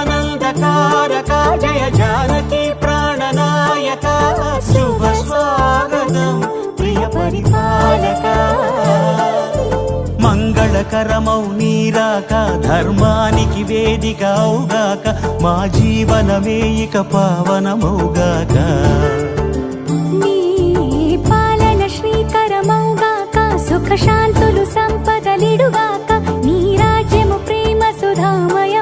జగదానందకారక జయ జానకి ప్రాణనాయక శుభ స్వాగతం ప్రియ పరిపాలక మంగళకరమౌ నీరాక ధర్మానికి వేదిక అవుగాక మా జీవనమే ఇక పావనమౌగాక నీ పాలన శ్రీకరమౌగాక సుఖ శాంతులు సంపదలిడుగాక నీ రాజ్యము ప్రేమ సుధామయ